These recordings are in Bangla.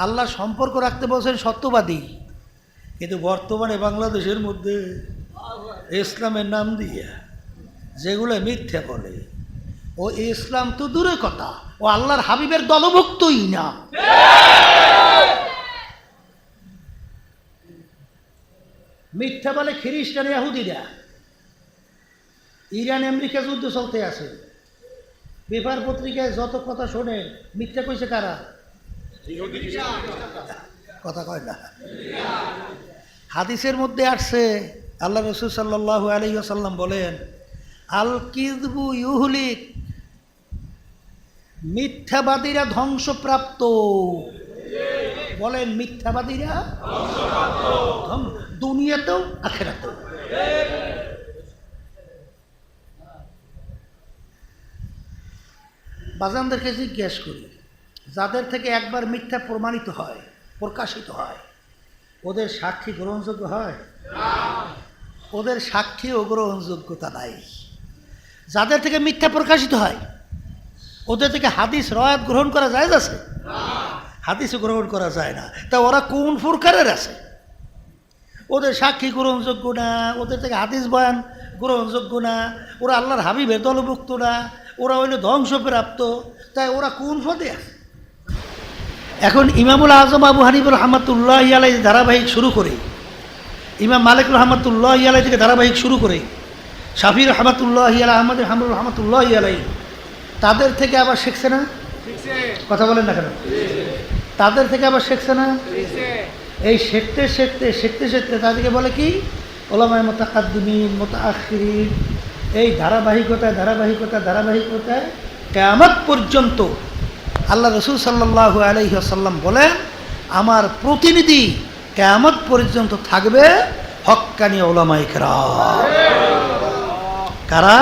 আল্লাহ সম্পর্ক রাখতে বলছেন সত্যবাদী, কিন্তু বর্তমানে বাংলাদেশের মধ্যে ইসলামের নাম দিয়ে যেগুলো মিথ্যা বলে, ও ইসলাম তো দূরের কথা, ও আল্লাহর হাবিবের দলভুক্তই না। মিথ্যা বলে খ্রিস্টান ইহুদিরা। ইরান আমেরিকা যুদ্ধ চলতে আছে, পেপার পত্রিকায় যত কথা শোনেন, মিথ্যা কইছে কারা? কথা কয় না। হাদিসের মধ্যে আসছে, আল্লাহ রাসূল সাল্লাল্লাহু আলাইহি ওয়াসাল্লাম বলেন, আল কিযবু ইউহলিক, মিথ্যাবাদীরা ধ্বংসপ্রাপ্ত। বলেন, মিথ্যাবাদীরা দুনিয়াতেও আখিরাতেও। বাজানদেরকে জিজ্ঞেস করি, যাদের থেকে একবার মিথ্যা প্রমাণিত হয়, প্রকাশিত হয়, ওদের সাক্ষী গ্রহণযোগ্য হয়? ওদের সাক্ষীও গ্রহণযোগ্যতা নাই। যাদের থেকে মিথ্যা প্রকাশিত হয়, ওদের থেকে হাদিস রওয়ায়াত গ্রহণ করা যায় আছে? হাদিসও গ্রহণ করা যায় না। তা ওরা কোন প্রকারের আছে? ওদের সাক্ষী গ্রহণযোগ্য না, ওদের থেকে হাদিস বয়ান গ্রহণযোগ্য না, ওরা আল্লাহর হাবিবের দলভুক্ত না, ওরা হইল ধ্বংসপ্রাপ্ত। তাই ওরা কোন পদে আছে? এখন ইমামুল আজম আবু হানিফা রাহমাতুল্লাহি আলাইহি ধারাবাহিক শুরু করে, ইমাম মালিক রাহমাতুল্লাহি আলাইহি থেকে ধারাবাহিক শুরু করে, শাফি রাহমাতুল্লাহি আলাইহি, আহমদ হাম্বল রাহমাতুল্লাহি আলাইহি, তাদের থেকে আবার শিখছে না? কথা বলেন না কেন? তাদের থেকে আবার শিখছে না? এই শিখতে শিখতে শিখতে শিখতে তাদেরকে বলে কি? উলামায়ে মুতাকাদ্দিমিন, মুতাআখিরিন। এই ধারাবাহিকতায় ধারাবাহিকতায় ধারাবাহিকতায় কিয়ামত পর্যন্ত আল্লাহ রাসূল সাল্লাল্লাহু আলাইহি ওয়াসাল্লাম বলেন, আমার প্রতিনিধি কিয়ামত পর্যন্ত থাকবে হক্কানি উলামায়ে কেরাম। কারা?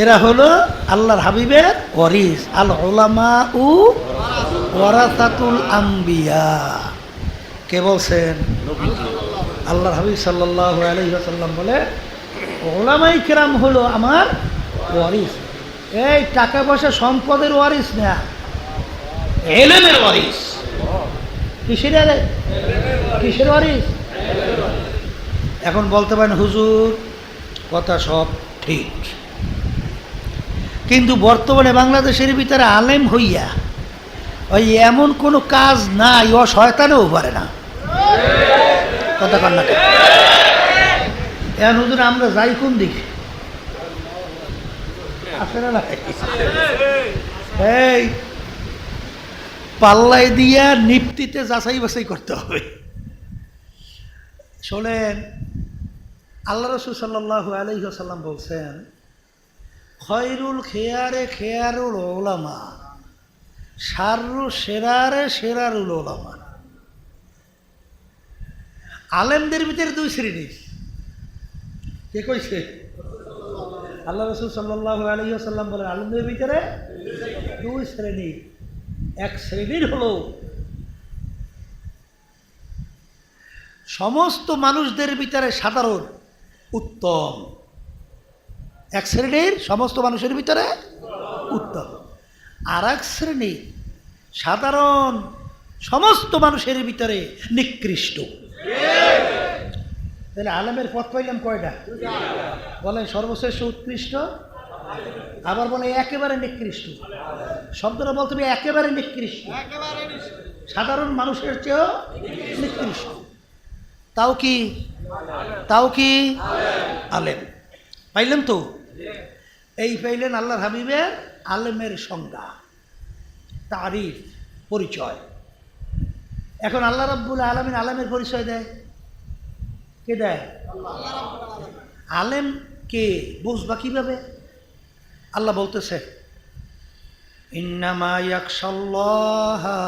এরা হলো আল্লাহর হাবিবের ওয়ারিস। আল উলামাউ ওয়ারাসাতুল আম্বিয়া। কে বলছেন? আল্লাহর হাবিব সাল্লাল্লাহু আলাইহি ওয়াসাল্লাম বলে, উলামায়ে কেরাম হলো আমার ওয়ারিস। এই টাকা পয়সা সম্পদের ওয়ারিস না, ইলমের ওয়ারিস। কিসের? কিসের ওয়ারিস? এখন বলতে পারেন, হুজুর কথা সব ঠিক, কিন্তু বর্তমানে বাংলাদেশের ভিতরে আলেম হইয়া ওই এমন কোনো কাজ নাই, ও শয়তানেও পারে না। কথা কন না? এখন হুজুর আমরা যাই কোন দিকে? আসলে না, এই পাল্লাই দিয়া নিফতিতে যাচাই বাছাই করতে হবে। শোনেন, আল্লাহ রাসূল সাল্লাল্লাহু আলাইহি ওয়াসাল্লাম বলছেন, খয়রুল খেয়ারে খেয়ারুল উলামা, শাররু সেরারে সেরারুল উলামা। আলেমদের ভিতরে দুই শ্রেণী। কে কইছে? আল্লাহ রাসূল সাল্লাল্লাহু আলাইহি ওয়াসাল্লাম বলেন, আলেমদের ভিতরে দুই শ্রেণী। এক শ্রেণীর হলো সমস্ত মানুষদের ভিতরে সাধারণ, উত্তম। এক শ্রেণীর সমস্ত মানুষের ভিতরে উত্তম। আর এক শ্রেণী সাধারণ, সমস্ত মানুষের ভিতরে নিকৃষ্ট। তাহলে আলেমের পথ পাইলাম কয়টা? বলেন, সর্বশ্রেষ্ঠ, উৎকৃষ্ট, আবার বলে একেবারে নিকৃষ্ট। শব্দটা বলতে হবে একেবারে নিকৃষ্ট, সাধারণ মানুষের চেয়েও নিকৃষ্ট। তাও কি? তাও কি? আলেম। পাইলেন তো? এই পাইলেন আল্লাহর হাবিবের আলেমের সংজ্ঞা, তারিফ, পরিচয়। এখন আল্লাহ রাব্বুল আলামিন আলেমের পরিচয় দেয়। কে দেয়? আলেম কে বুঝবা কিভাবে? আল্লাহ বলতেছে, ইন্নামা ইয়াখশাল্লাহা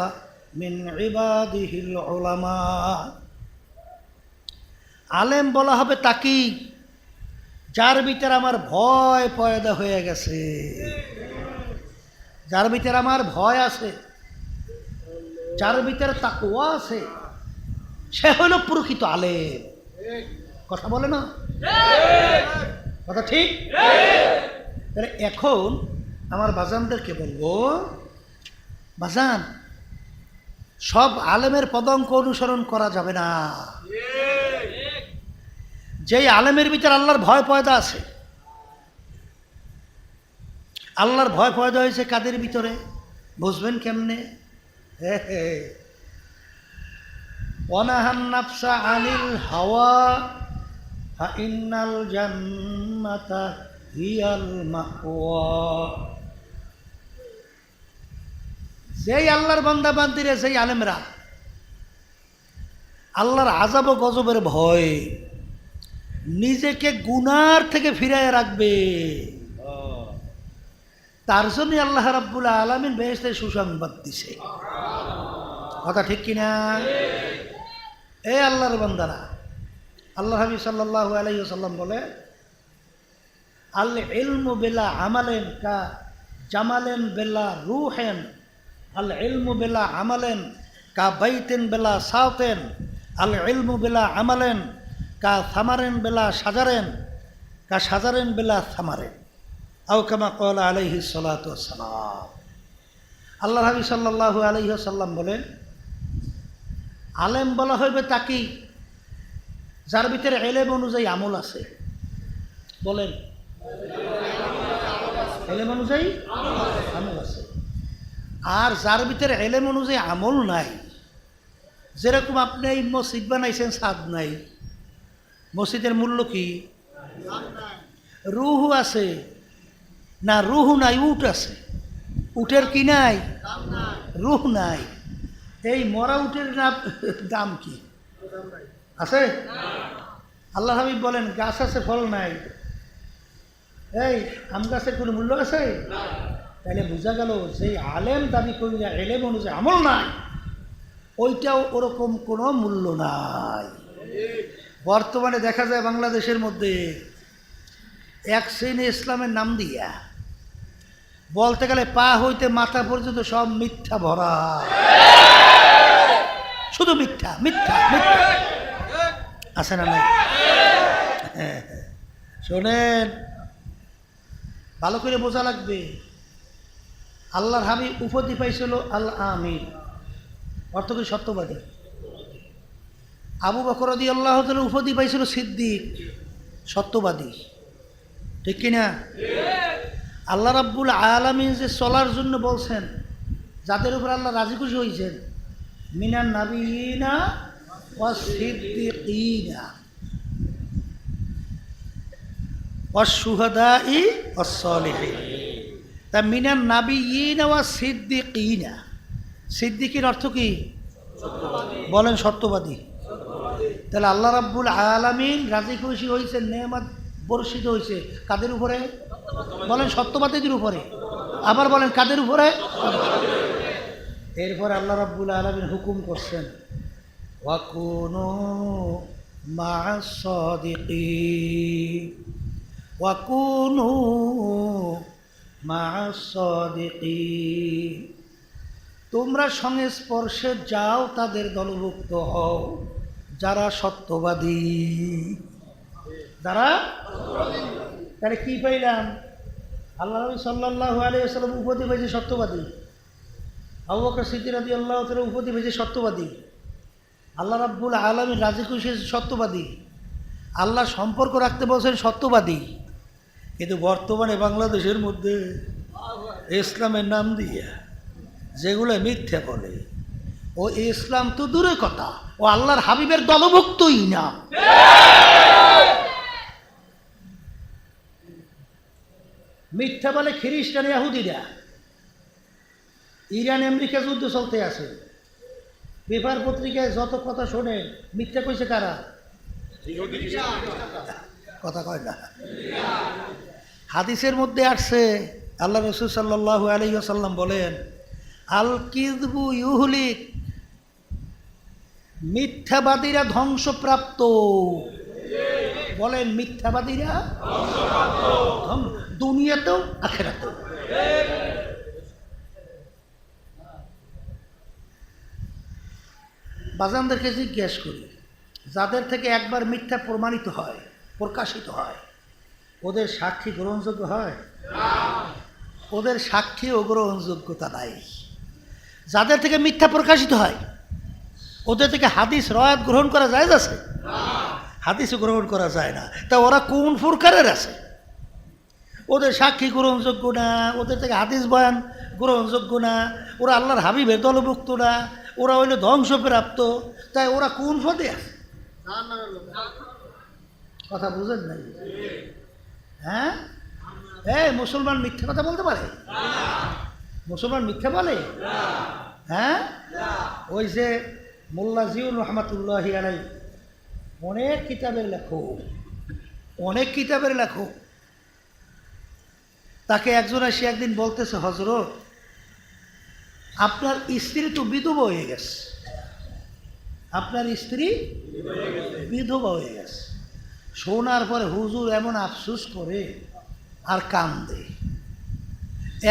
মিন ইবাদিহিল উলামা। আলেম বলা হবে তাকে যার ভিতরে আমার ভয় পয়দা হয়ে গেছে, যার ভিতরে আমার ভয় আছে, যার ভিতরে তাকওয়া আছে, সে হলো প্রকৃত আলেম। কথা বলে না? কথা ঠিক? তাহলে এখন আমার বাজানদেরকে বলবো, বাজান সব আলেমের পদাঙ্ক অনুসরণ করা যাবে না। যেই আলেমের ভিতরে আল্লাহর ভয় পয়দা আছে, আল্লাহর ভয় পয়দা হয়েছে কাদের ভিতরে বুঝবেন কেমনে? ওয়ানাহান নাফসা আনিল হাওয়া ফাইন্নাল জান্নাতা হিয়াল মাওয়া। যেই আল্লাহর বান্দা বান্দিরে, যেই আলেমরা আল্লাহর আযাব ও গজবের ভয় নিজেকে গুনার থেকে ফিরায় রাখবে, তার জন্য আল্লাহ রাব্বুল আলামিন বেহেশতে সুসংবাদ দিছে। কথা ঠিক কিনা? এই আল্লাহর বান্দারা, আল্লাহ হাবিব সাল্লাল্লাহু আলাইহি ওয়াসাল্লাম বলে, আল ইলমু বিলা আমালেন কা জামালেন বিলা রূহেন, আল ইলমু বিলা আমালেন কা বাইতেন বিলা সাওতেন, আল ইলমু বিলা আমালেন কা সামারেন বিলা সাজারেন, কা সাজারেন বিলা সামারেন, আও কামা ক্বালা আলাইহিস সালাতু ওয়াস সালাম। আল্লাহ হাবিব সাল্লাল্লাহু আলাইহি ওয়াসাল্লাম বলেন, আলেম বলা হইবে তাকে যার ভিতরে এলেম অনুযায়ী আমল আছে। বলেন, এলেম অনুযায়ী আমল আছে। আর যার ভিতরে এলেম অনুযায়ী আমল নাই, যেরকম আপনি এই মসজিদ বানাইছেন, ছাদ নাই, মসজিদের মূল্য কি? রুহু আছে না? রুহু নাই, উট আছে। উটের কি নাই? রুহ নাই। এই মরা উটের দাম কি আছে? আল্লাহ হাবিব বলেন, গাছ আছে, ফল নাই। এই আম গাছের কোনো মূল্য আছে? তাহলে বোঝা গেল যেই আলেম দাবি করি না, এলেম অনুযায়ী আমল নাই, ওইটাও ওরকম কোনো মূল্য নাই। বর্তমানে দেখা যায় বাংলাদেশের মধ্যে এক শ্রেণী ইসলামের নাম দিয়া বলতে গেলে পা হইতে মাথা পর্যন্ত সব মিথ্যা ভরা, শুধু মিথ্যা মিথ্যা মিথ্যা। আছে না নাই? শোনেন, ভালো করে বোঝা লাগবে। আল্লাহর হাবিব উপাধি পাইছিল আল আমিন, অর্থ কি? সত্যবাদী। আবু বকর রাদিয়াল্লাহু তাআলা উপাধি পাইছিল সিদ্দিক, সত্যবাদী। ঠিক কিনা? আল্লাহ রাব্বুল আলামিন যে চলার জন্য বলছেন, যাদের উপর আল্লাহ রাজি খুশি হয়েছেন, মিনান নাবিয়িনা ওয়াস সিদ্দিকিনা ওয়াস শুহাদাই ওয়াস সালিহিন। তা মিনান নাবিয়িনা ওয়াস সিদ্দিকিনা, সিদ্দিকের অর্থ কি? বলেন, সত্যবাদী। তাহলে আল্লাহ রাব্বুল আলামিন রাজি খুশি হয়েছেন, নেয়ামত বর্ষিত হয়েছে কাদের উপরে? বলেন, সত্যবাদীদের উপরে। আবার বলেন, কাদের উপরে? এরপর আল্লাহ রাব্বুল আলামিন হুকুম করছেন, ওয়াকুনু মা'আস সাদিকিন, ওয়াকুনু মা'আস সাদিকিন। তোমরা সংস্পর্শে যাও, তাদের দলভুক্ত হও যারা সত্যবাদী। যারা তাহলে কি পাইলাম? আল্লাহ নবী সাল্লাল্লাহু আলাইহি ওয়াসাল্লাম উপাধি পেয়েছে সত্যবাদী, আবু বকর সিদ্দিক রাদিয়াল্লাহু তাআলা উপাধি পেয়েছে সত্যবাদী, আল্লাহ রাব্বুল আলামিন রাজি খুশি সত্যবাদী, আল্লাহ সম্পর্ক রাখতে বলছেন সত্যবাদী। কিন্তু বর্তমানে বাংলাদেশের মধ্যে ইসলামের নাম দিয়ে যেগুলো মিথ্যে বলে, ও ইসলাম তো দূরের কথা, ও আল্লাহর হাবিবের দলভুক্তই না। মিথ্যা বলে খ্রিস্টান ইহুদিরা। ইরান আমেরিকা যুদ্ধ চলতে আছে, পেপার পত্রিকায় যত কথা শোনেন, মিথ্যা কইছে কারা? কথা কয় না। হাদিসের মধ্যে আসছে, আল্লাহ রাসূল সাল্লাল্লাহু আলাইহি ওয়াসাল্লাম বলেন, আল কিযবু ইউহলিক, মিথ্যাবাদীরা ধ্বংসপ্রাপ্ত। বলেন, মিথ্যাবাদীরা দুনিয়াতেও আখিরাতেও। বাজানদেরকে জিজ্ঞেস করি, যাদের থেকে একবার মিথ্যা প্রমাণিত হয়, প্রকাশিত হয়, ওদের সাক্ষী গ্রহণযোগ্য হয়? ওদের সাক্ষীও গ্রহণযোগ্যতা নাই। যাদের থেকে মিথ্যা প্রকাশিত হয়, ওদের থেকে হাদিস রয়াত গ্রহণ করা যায় আছে? হাদিসও গ্রহণ করা যায় না। তা ওরা কোন প্রকারের আছে? ওদের সাক্ষী গ্রহণযোগ্য না, ওদের থেকে হাদিস বয়ান গ্রহণযোগ্য না, ওরা আল্লাহর হাবিবের দলভুক্ত না, ওরা হইল ধ্বংসপ্রাপ্ত। তাই ওরা কোন পদে আছে? কথা বুঝেন নাই? হ্যাঁ, মুসলমান মিথ্যা কথা বলতে পারে? মুসলমান মিথ্যা বলে? হ্যাঁ, ওই যে মোল্লা জিউর রহমাতুল্লাহ আলাই অনেক কিতাবের লেখক, অনেক কিতাবের লেখক। তাকে একজন এসে একদিন বলতেছে, হজরত আপনার স্ত্রী তো বিধবা হয়ে গেছে, আপনার স্ত্রী বিধবা হয়ে গেছে। শোনার পরে হুজুর এমন আফসোস করে আর কান্দে।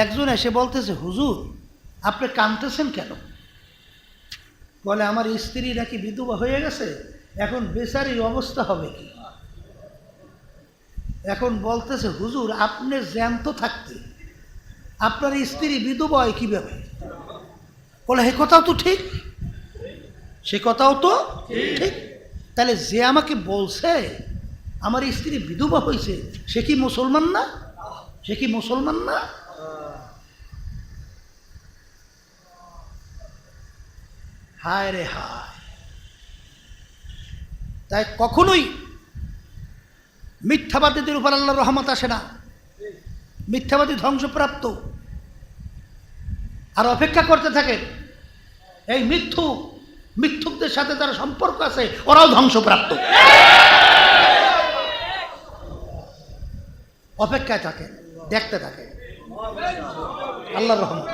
একজন এসে বলতেছে, হুজুর আপনি কাঁদতেছেন কেন? বলে আমার স্ত্রী নাকি বিধবা হয়ে গেছে, এখন বেচারির অবস্থা হবে কি? এখন বলতেছে, হুজুর আপনি জ্যান্ত থাকতে আপনার স্ত্রী বিধবা হয় কীভাবে? বলে সে কথাও তো ঠিক, সে কথাও তো ঠিক। তাহলে যে আমাকে বলছে আমার স্ত্রী বিধবা হয়েছে, সে কি মুসলমান না? সে কি মুসলমান না? হায় রে হায়! তাই কখনোই মিথ্যাবাদীদের উপর আল্লাহর রহমত আসে না। মিথ্যাবাদী ধ্বংসপ্রাপ্ত। আর অপেক্ষা করতে থাকেন এই মিথ্যুকদের সাথে যারা সম্পর্ক আছে ওরাও ধ্বংসপ্রাপ্ত। অপেক্ষায় থাকেন, দেখতে থাকেন আল্লাহর রহমত।